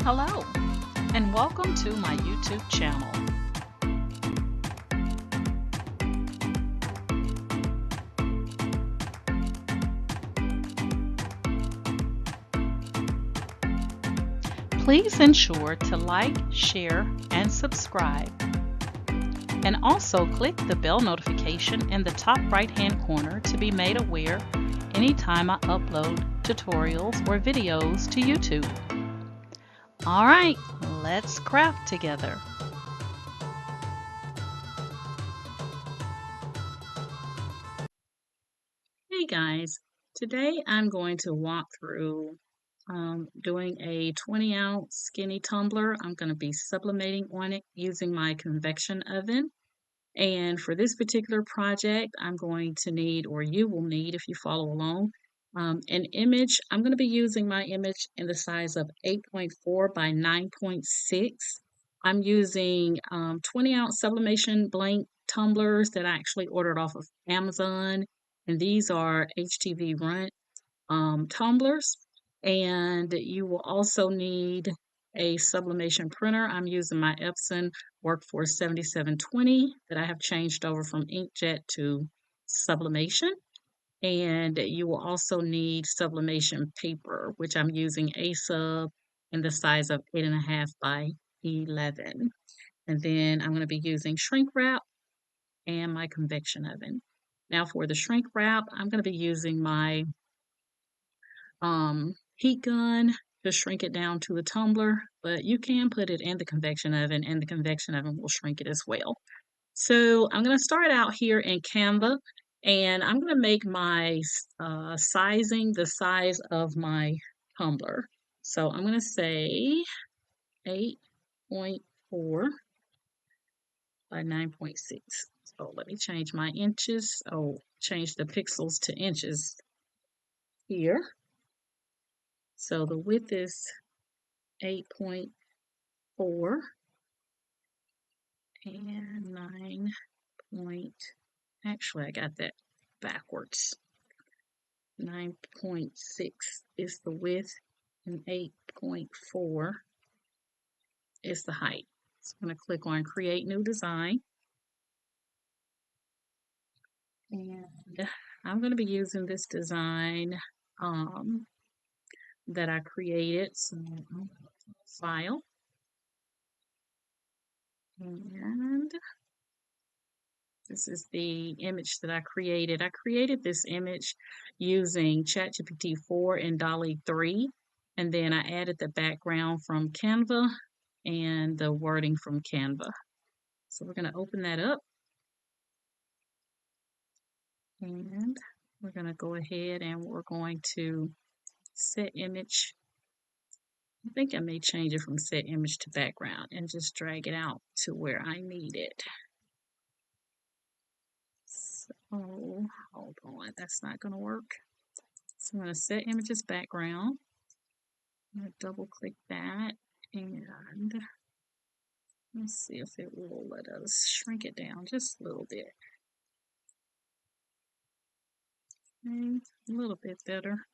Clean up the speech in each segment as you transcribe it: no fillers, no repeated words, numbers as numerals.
Hello, and welcome to my YouTube channel. Please ensure to like, share, and subscribe. And also click the bell notification in the top right-hand corner to be made aware anytime I upload tutorials or videos to YouTube. All right, let's craft together. Hey guys, today I'm going to walk through doing a 20-ounce skinny tumbler. I'm going to be sublimating on it using my convection oven. And for this particular project, I'm going to need, or you will need if you follow along, an image. I'm going to be using my image in the size of 8.4 by 9.6. I'm using 20-ounce sublimation blank tumblers that I actually ordered off of Amazon. And these are HTV Runt tumblers. And you will also need a sublimation printer. I'm using my Epson Workforce 7720 that I have changed over from inkjet to sublimation. And you will also need sublimation paper, which I'm using a sub in the size of 8.5 by 11. And then I'm going to be using shrink wrap and my convection oven. Now for the shrink wrap, I'm going to be using my heat gun to shrink it down to a tumbler, but you can put it in the convection oven and the convection oven will shrink it as well. So I'm going to start out here in Canva and I'm going to make my sizing the size of my tumbler. So I'm going to say 8.4 by 9.6. So let me change my inches. Oh, change the pixels to inches here. So the width is 8.4 and 9 point, actually I got that backwards. 9.6 is the width and 8.4 is the height. So I'm going to click on create new design. And I'm going to be using this design that I created. So file. And this is the image that I created. I created this image using ChatGPT 4 and DALL-E 3, and then I added the background from Canva and the wording from Canva. So we're going to open that up, and we're going to go ahead and we're going to set image. I think I may change it from set image to background and just drag it out to where I need it. So hold on, that's not going to work. So I'm going to set images background. I'm going to double click that and let's see if it will let us shrink it down just a little bit. Okay, a little bit better.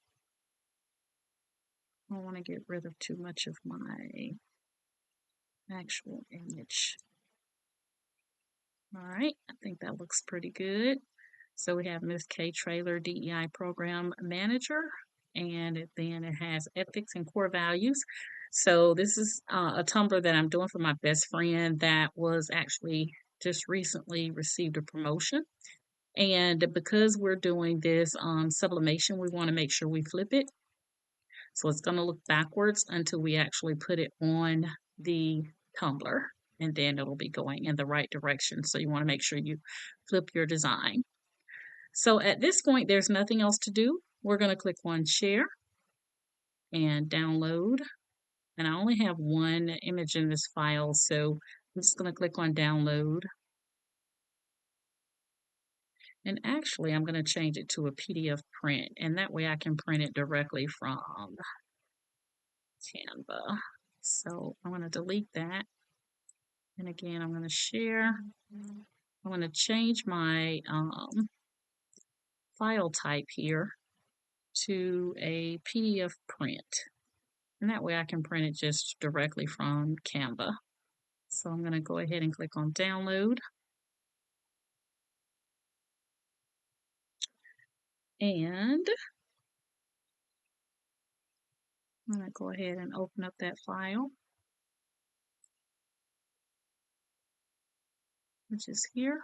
I don't want to get rid of too much of my actual image. All right, I think that looks pretty good. So we have Ms. K Trailer DEI Program Manager, and then it has ethics and core values. So this is a tumbler that I'm doing for my best friend that was actually just recently received a promotion. And because we're doing this sublimation, we want to make sure we flip it. So it's going to look backwards until we actually put it on the tumbler, and then it'll be going in the right direction. So you want to make sure you flip your design. So at this point, there's nothing else to do. We're going to click on share and download. And I only have one image in this file, so I'm just going to click on download. And actually, I'm going to change it to a PDF print, and that way I can print it directly from Canva. So I'm going to delete that. And again, I'm going to share. I'm going to change my file type here to a PDF print. And that way I can print it just directly from Canva. So I'm going to go ahead and click on download. And I'm going to go ahead and open up that file, which is here.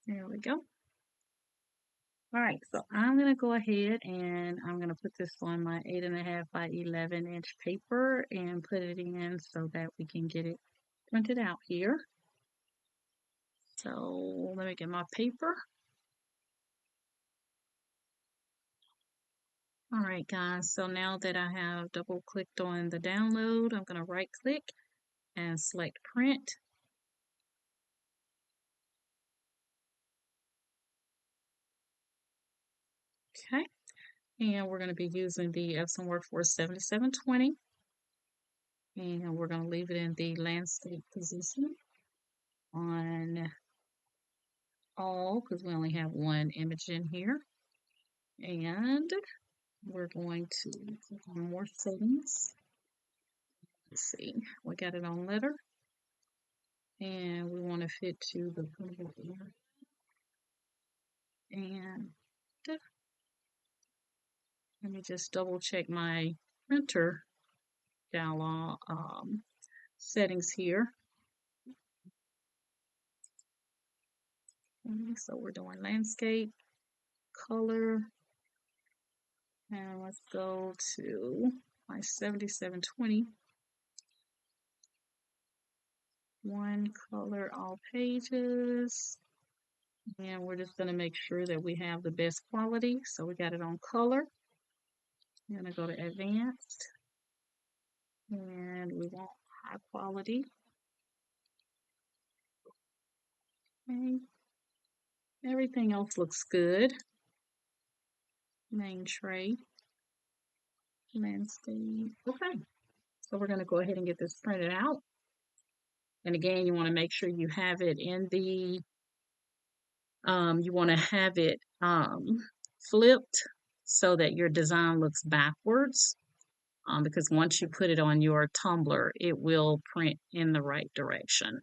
There we go. All right, so I'm going to go ahead and I'm going to put this on my 8.5 by 11 inch paper and put it in so that we can get it printed out here. So let me get my paper. All right, guys, so now that I have double clicked on the download, I'm going to right click and select print. Okay, and we're going to be using the Epson Workforce 7720, and we're going to leave it in the landscape position on all because we only have one image in here. And we're going to click on more settings. Let's see, we got it on letter, and we want to fit to the printable area. And let me just double check my printer dialog settings here. Okay, so we're doing landscape, color, and let's go to my 7720. One color, all pages. And we're just going to make sure that we have the best quality. So we got it on color. I'm going to go to advanced. And we want high quality. Okay. Everything else looks good. Main tray. Landscape. Okay. So we're going to go ahead and get this printed out. And again, you want to make sure you have it in the, you want to have it flipped so that your design looks backwards. Because once you put it on your tumbler, it will print in the right direction.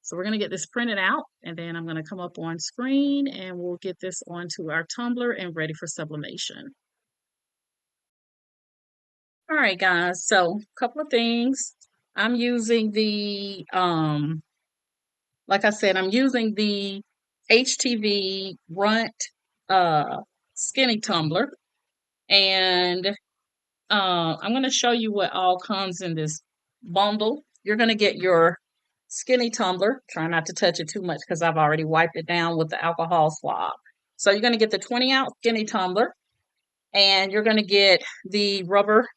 So we're going to get this printed out, and then I'm going to come up on screen, and we'll get this onto our tumbler and ready for sublimation. All right, guys, so a couple of things. I'm using the, like I said, I'm using the HTV Runt skinny tumbler, and I'm going to show you what all comes in this bundle. You're going to get your skinny tumbler. Try not to touch it too much because I've already wiped it down with the alcohol swab. So you're going to get the 20-ounce skinny tumbler, and you're going to get the rubber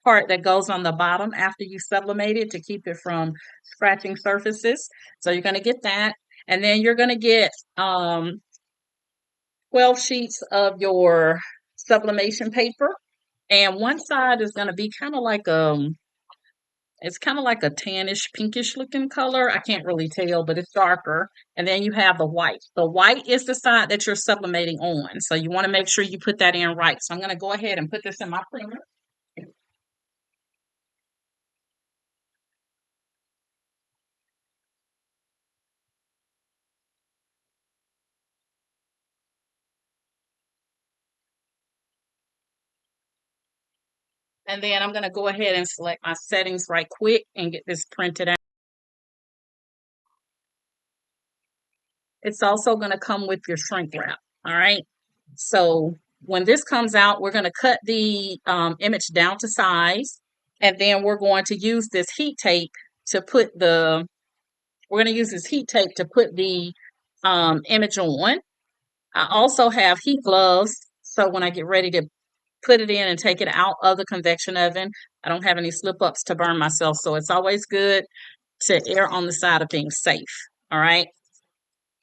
part that goes on the bottom after you sublimate it to keep it from scratching surfaces. So you're going to get that. And then you're going to get 12 sheets of your sublimation paper. And one side is going to be kind of like it's kind of like a tannish, pinkish looking color. I can't really tell, but it's darker. And then you have the white. The white is the side that you're sublimating on. So you want to make sure you put that in right. So I'm going to go ahead and put this in my printer. And then I'm going to go ahead and select my settings right quick and get this printed out. It's also going to come with your shrink wrap. All right. So when this comes out, we're going to cut the image down to size. And then we're going to use this heat tape to put the, we're going to use this heat tape to put the image on. I also have heat gloves. So when I get ready to put it in and take it out of the convection oven, I don't have any slip ups to burn myself. So it's always good to err on the side of being safe. All right.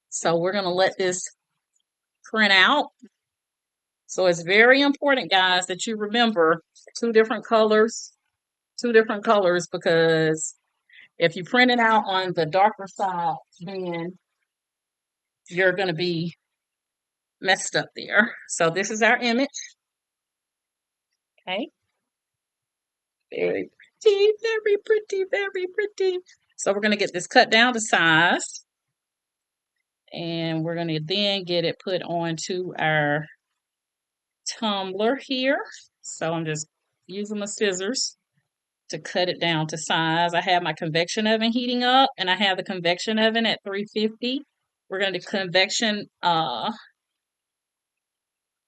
So we're going to let this print out. So it's very important, guys, that you remember two different colors, because if you print it out on the darker side, then you're going to be messed up there. So this is our image. Okay. Very pretty, very pretty, very pretty. So we're going to get this cut down to size. And we're going to then get it put onto our tumbler here. So I'm just using my scissors to cut it down to size. I have my convection oven heating up, and I have the convection oven at 350. We're going to convection or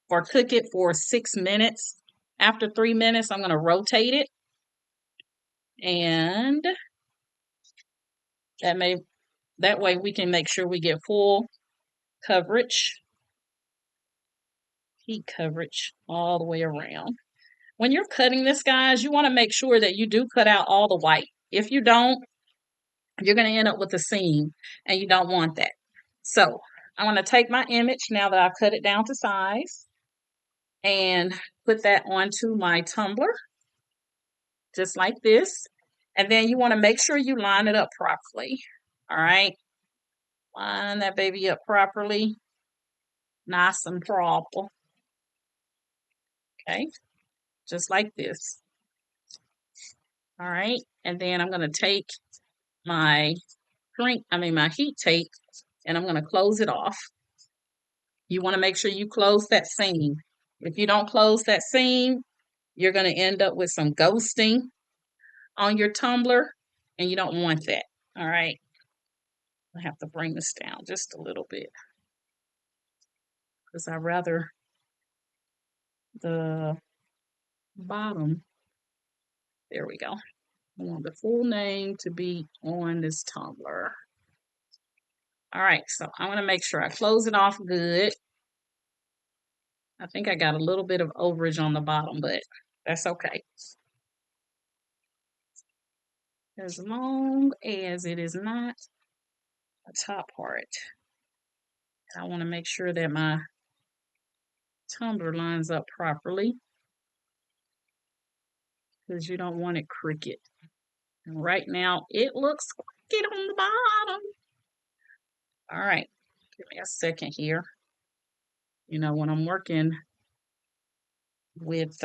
cook it for 6 minutes. After 3 minutes, I'm going to rotate it, and that way we can make sure we get full coverage, heat coverage all the way around. When you're cutting this, guys, you want to make sure that you do cut out all the white. If you don't, you're going to end up with a seam, and you don't want that. So I'm going to take my image now that I've cut it down to size and put that onto my tumbler, just like this. And then you want to make sure you line it up properly. All right. Line that baby up properly. Nice and proper. Okay. Just like this. All right. And then I'm going to take my my heat tape, and I'm going to close it off. You want to make sure you close that seam. If you don't close that seam, you're going to end up with some ghosting on your tumbler, and you don't want that. All right. I have to bring this down just a little bit because I rather the bottom. There we go. I want the full name to be on this tumbler. All right, so I'm going to make sure I close it off good. I think I got a little bit of overage on the bottom, but that's okay. As long as it is not the top part. I want to make sure that my tumbler lines up properly because you don't want it crooked. And right now, it looks crooked on the bottom. All right, give me a second here. You know, when I'm working with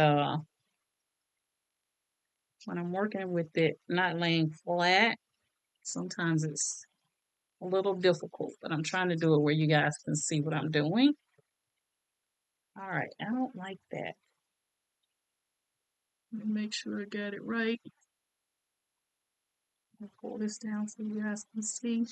it not laying flat, sometimes it's a little difficult, but I'm trying to do it where you guys can see what I'm doing. All right, I don't like that. Let me make sure I got it right. I'll pull this down so you guys can see.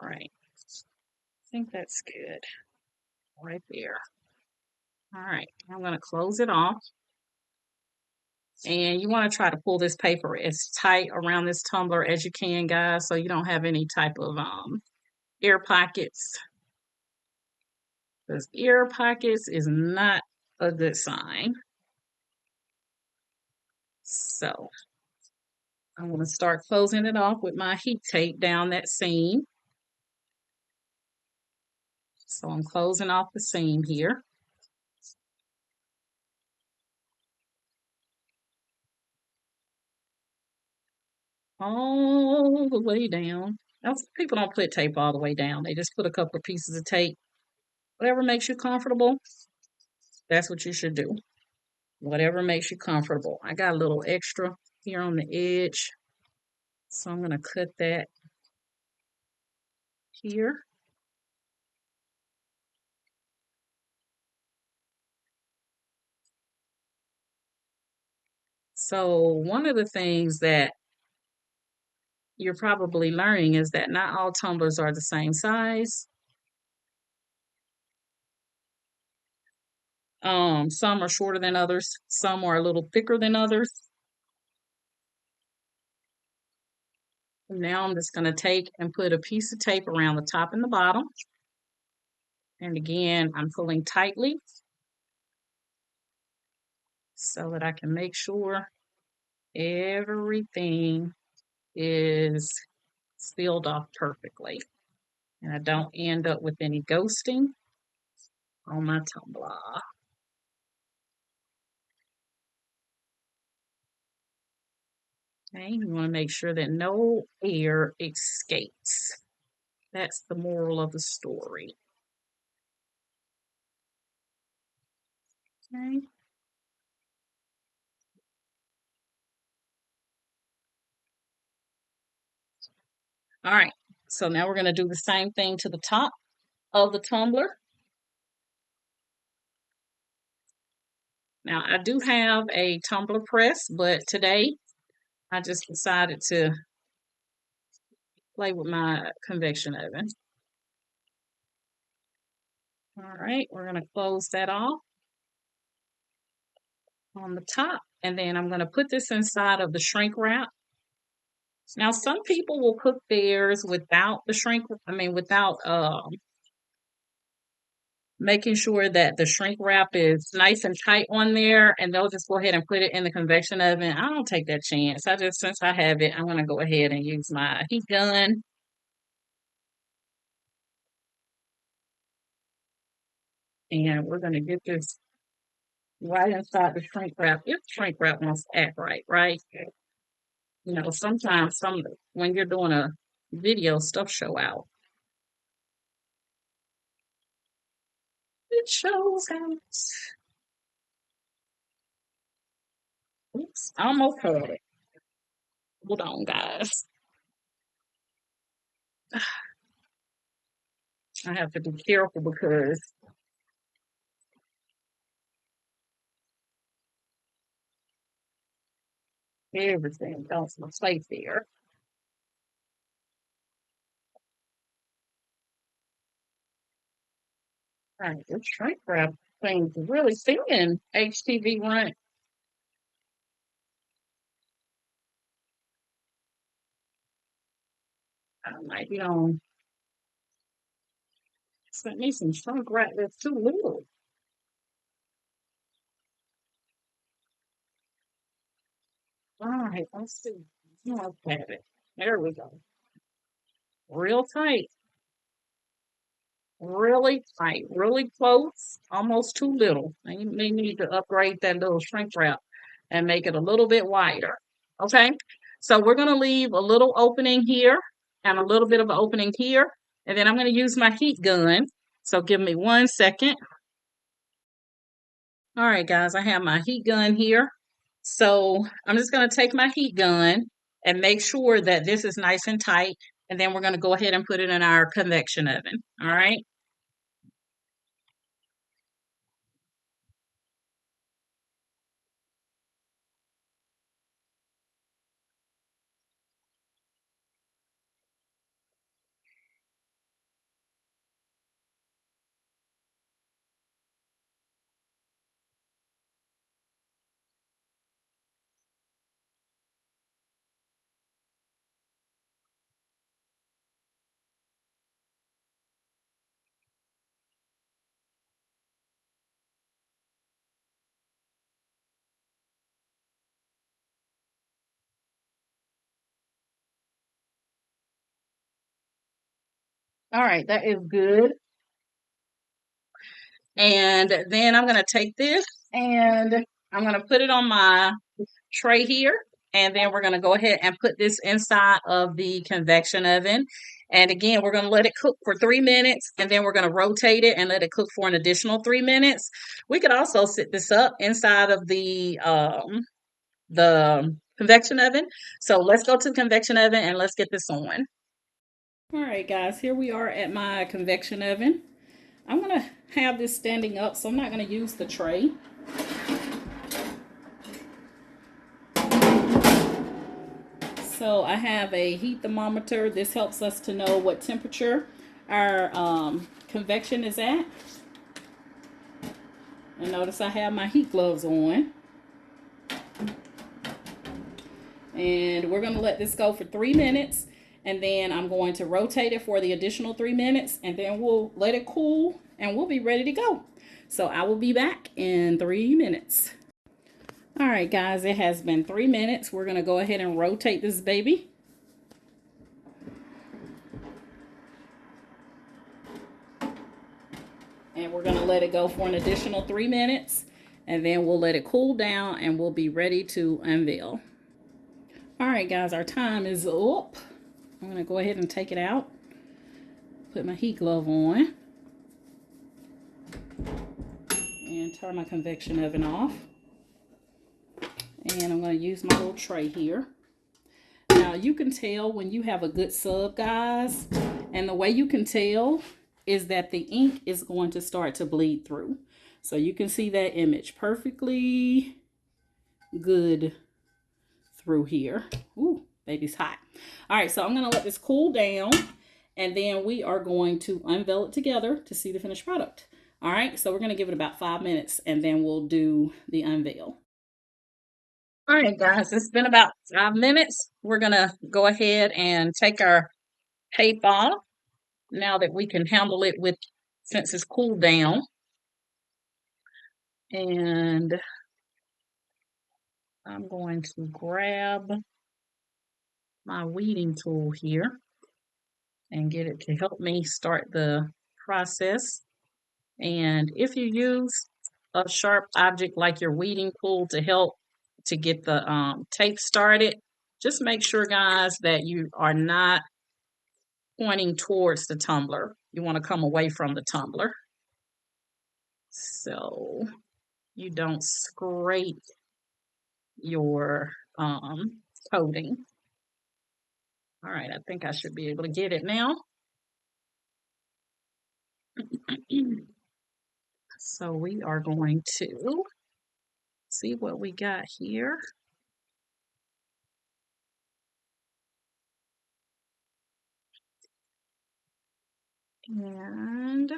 All right, I think that's good right there. All right, I'm going to close it off. And you want to try to pull this paper as tight around this tumbler as you can, guys, so you don't have any type of air pockets. Because air pockets is not a good sign. So I'm going to start closing it off with my heat tape down that seam. So I'm closing off the seam here. All the way down. Now, people don't put tape all the way down. They just put a couple of pieces of tape. Whatever makes you comfortable, that's what you should do. Whatever makes you comfortable. I got a little extra here on the edge, so I'm going to cut that here. So one of the things that you're probably learning is that not all tumblers are the same size. Some are shorter than others. Some are a little thicker than others. Now I'm just going to take and put a piece of tape around the top and the bottom. And again, I'm pulling tightly so that I can make sure everything is sealed off perfectly. And I don't end up with any ghosting on my tumbler. Okay, you want to make sure that no air escapes. That's the moral of the story. Okay. All right. So now we're going to do the same thing to the top of the tumbler. Now I do have a tumbler press, but today I just decided to play with my convection oven. All right, we're going to close that off on the top, and then I'm going to put this inside of the shrink wrap. Now, some people will cook theirs without the shrink, without making sure that the shrink wrap is nice and tight on there, and they'll just go ahead and put it in the convection oven. I don't take that chance. Since I have it, I'm going to go ahead and use my heat gun. And we're going to get this right inside the shrink wrap. If shrink wrap wants to act right, right? You know, sometimes when you're doing a video, stuff show out. It shows out. Oops, I almost had it. Hold on, guys. I have to be careful because everything else will stay there. All right, this shrink wrap thing's really thin. HTV run. I might be on. Sent me some shrink wrap that's too little. All right, let's see. Let's have it. There we go. Real tight. Really tight, really close, almost too little. And you may need to upgrade that little shrink wrap and make it a little bit wider. Okay, so we're going to leave a little opening here and a little bit of an opening here. And then I'm going to use my heat gun. So give me 1 second. All right, guys, I have my heat gun here. So I'm just going to take my heat gun and make sure that this is nice and tight. And then we're going to go ahead and put it in our convection oven. All right. All right, that is good. And then I'm going to take this and I'm going to put it on my tray here. And then we're going to go ahead and put this inside of the convection oven. And again, we're going to let it cook for 3 minutes. And then we're going to rotate it and let it cook for an additional 3 minutes. We could also set this up inside of the convection oven. So let's go to the convection oven and let's get this on. All right, guys, here we are at my convection oven. I'm going to have this standing up, so I'm not going to use the tray. So I have a heat thermometer. This helps us to know what temperature our convection is at. And notice I have my heat gloves on. And we're going to let this go for 3 minutes. And then I'm going to rotate it for the additional 3 minutes. And then we'll let it cool and we'll be ready to go. So I will be back in 3 minutes. All right, guys, it has been 3 minutes. We're going to go ahead and rotate this baby. And we're going to let it go for an additional 3 minutes. And then we'll let it cool down and we'll be ready to unveil. All right, guys, our time is up. I'm going to go ahead and take it out. Put my heat glove on. And turn my convection oven off. And I'm going to use my little tray here. Now, you can tell when you have a good sub, guys. And the way you can tell is that the ink is going to start to bleed through. So you can see that image perfectly good through here. Ooh, baby's hot. All right, so I'm going to let this cool down. And then we are going to unveil it together to see the finished product. All right, so we're going to give it about 5 minutes and then we'll do the unveil. All right, guys, it's been about 5 minutes. We're going to go ahead and take our tape off now that we can handle it with, since it's cooled down. And I'm going to grab my weeding tool here and get it to help me start the process. And if you use a sharp object like your weeding tool to help to get the tape started, just make sure, guys, that you are not pointing towards the tumbler. You want to come away from the tumbler so you don't scrape your coating. All right, I think I should be able to get it now. So we are going to see what we got here. And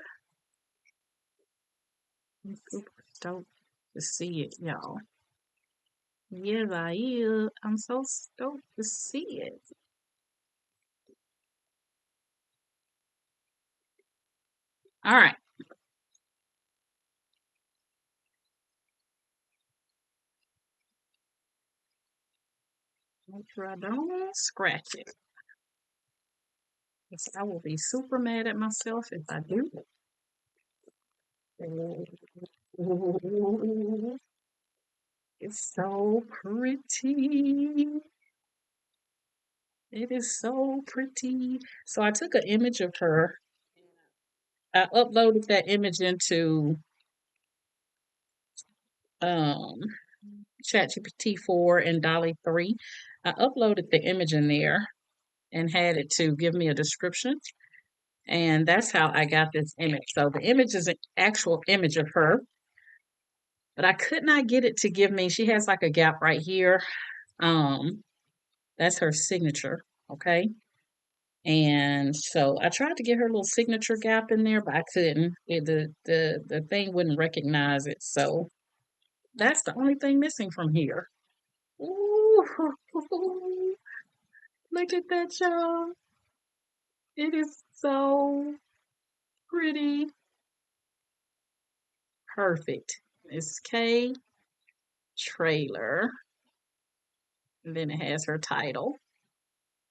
I'm super stoked to see it, y'all. Yes, I am. I'm so stoked to see it. All right. Make sure I don't scratch it. Because I will be super mad at myself if I do. It's so pretty. It is so pretty. So I took an image of her. I uploaded that image into um, ChatGPT 4 and Dolly 3. I uploaded the image in there and had it to give me a description. And that's how I got this image. So the image is an actual image of her. But I could not get it to give me, she has like a gap right here. That's her signature. Okay. And so I tried to get her little signature gap in there, but I couldn't. The thing wouldn't recognize it. So that's the only thing missing from here. Ooh, look at that, y'all. It is so pretty. Perfect. It's K trailer. And then it has her title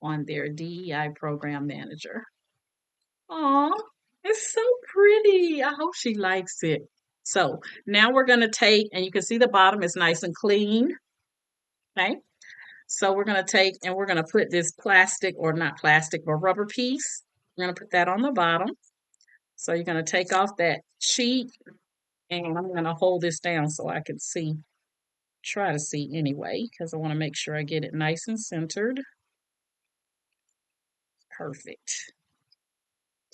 on their DEI program manager. Aw, it's so pretty. I hope she likes it. So now we're going to take, and you can see the bottom is nice and clean. Okay. So we're going to take and we're going to put this plastic, or not plastic, but rubber piece. We're going to put that on the bottom. So you're going to take off that sheet, and I'm going to hold this down so I can see, try to see anyway, because I want to make sure I get it nice and centered. Perfect.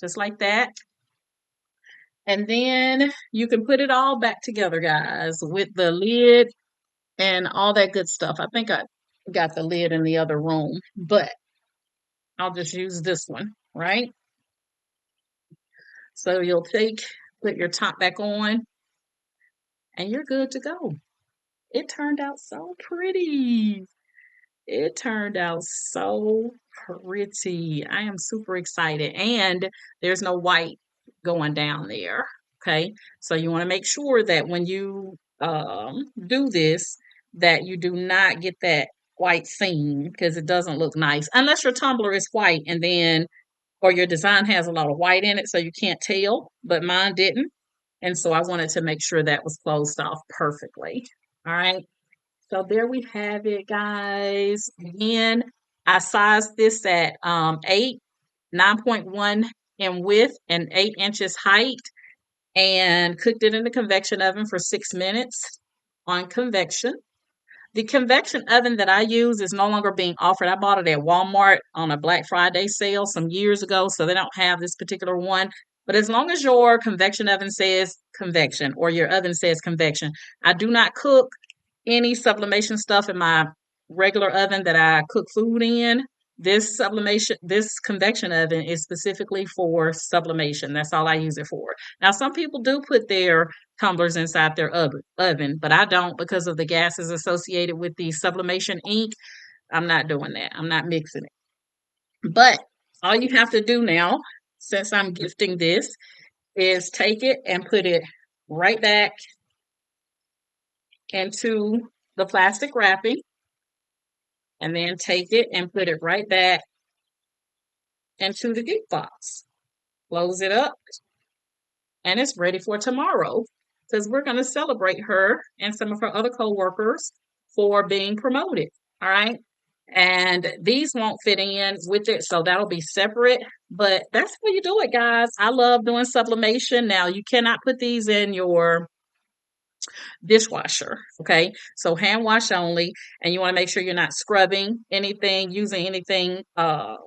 Just like that. And then you can put it all back together, guys, with the lid and all that good stuff. I think I got the lid in the other room, but I'll just use this one, right? So you'll put your top back on, and you're good to go. It turned out so pretty. It turned out so pretty. I am super excited. And there's no white going down there. Okay. So you want to make sure that when you do this, that you do not get that white seam, because it doesn't look nice unless your tumbler is white and then, or your design has a lot of white in it so you can't tell, but mine didn't. And so I wanted to make sure that was closed off perfectly. All right. So there we have it, guys. Again, I sized this at 9.1 in width and 8 inches height, and cooked it in the convection oven for 6 minutes on convection. The convection oven that I use is no longer being offered. I bought it at Walmart on a Black Friday sale some years ago, so they don't have this particular one. But as long as your convection oven says convection or your oven says convection, I do not cook any sublimation stuff in my regular oven that I cook food in. This convection oven is specifically for sublimation. That's all I use it for. Now, some people do put their tumblers inside their oven, but I don't because of the gases associated with the sublimation ink. I'm not doing that. I'm not mixing it. But all you have to do now, since I'm gifting this, is take it and put it right back into the plastic wrapping, and then take it and put it right back into the gift box. Close it up, and it's ready for tomorrow because we're going to celebrate her and some of her other coworkers for being promoted. All right. And these won't fit in with it, so that'll be separate. But that's how you do it, guys. I love doing sublimation. Now, you cannot put these in your dishwasher. Okay. So hand wash only. And you want to make sure you're not scrubbing anything, using anything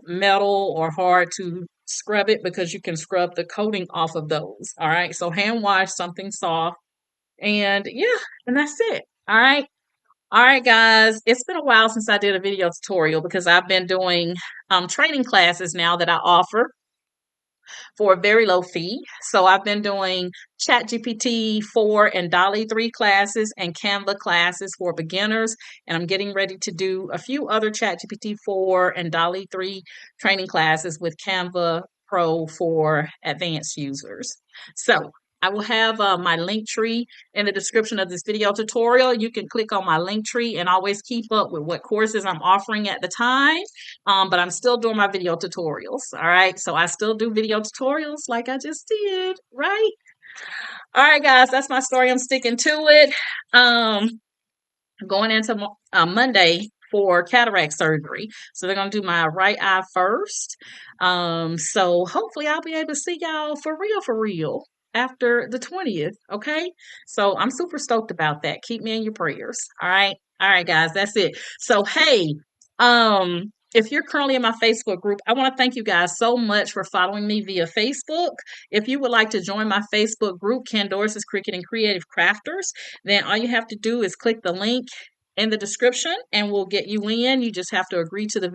metal or hard to scrub it, because you can scrub the coating off of those. All right. So hand wash something soft. And yeah, and that's it. All right. All right, guys. It's been a while since I did a video tutorial because I've been doing training classes now that I offer for a very low fee. So I've been doing ChatGPT 4 and Dolly 3 classes and Canva classes for beginners. And I'm getting ready to do a few other ChatGPT 4 and Dolly 3 training classes with Canva Pro for advanced users. So I will have my link tree in the description of this video tutorial. You can click on my link tree and always keep up with what courses I'm offering at the time. But I'm still doing my video tutorials. All right. So I still do video tutorials like I just did. Right. All right, guys. That's my story. I'm sticking to it. Going into Monday for cataract surgery. So they're going to do my right eye first. So hopefully I'll be able to see y'all for real after the 20th. Okay. So I'm super stoked about that. Keep me in your prayers. All right. All right, guys. That's it. So, hey, if you're currently in my Facebook group, I want to thank you guys so much for following me via Facebook. If you would like to join my Facebook group, Candoris's Cricut and Creative Crafters, then all you have to do is click the link in the description and we'll get you in. You just have to agree to the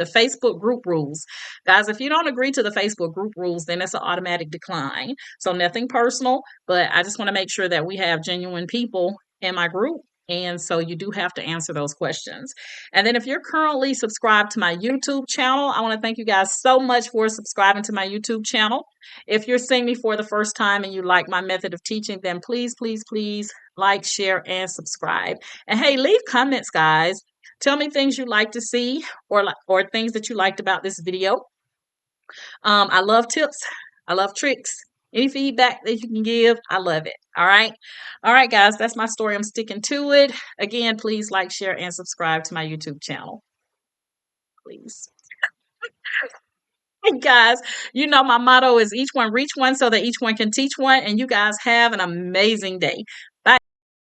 Facebook group rules. Guys, if you don't agree to the Facebook group rules, then it's an automatic decline. So nothing personal, but I just want to make sure that we have genuine people in my group. And so you do have to answer those questions. And then if you're currently subscribed to my YouTube channel, I want to thank you guys so much for subscribing to my YouTube channel. If you're seeing me for the first time and you like my method of teaching, then please, please, please like, share, and subscribe. And hey, leave comments, guys. Tell me things you'd like to see or things that you liked about this video. I love tips. I love tricks. Any feedback that you can give, I love it. All right. All right, guys, that's my story. I'm sticking to it. Again, please like, share, and subscribe to my YouTube channel. Please. Hey, guys, you know my motto is each one reach one so that each one can teach one. And you guys have an amazing day.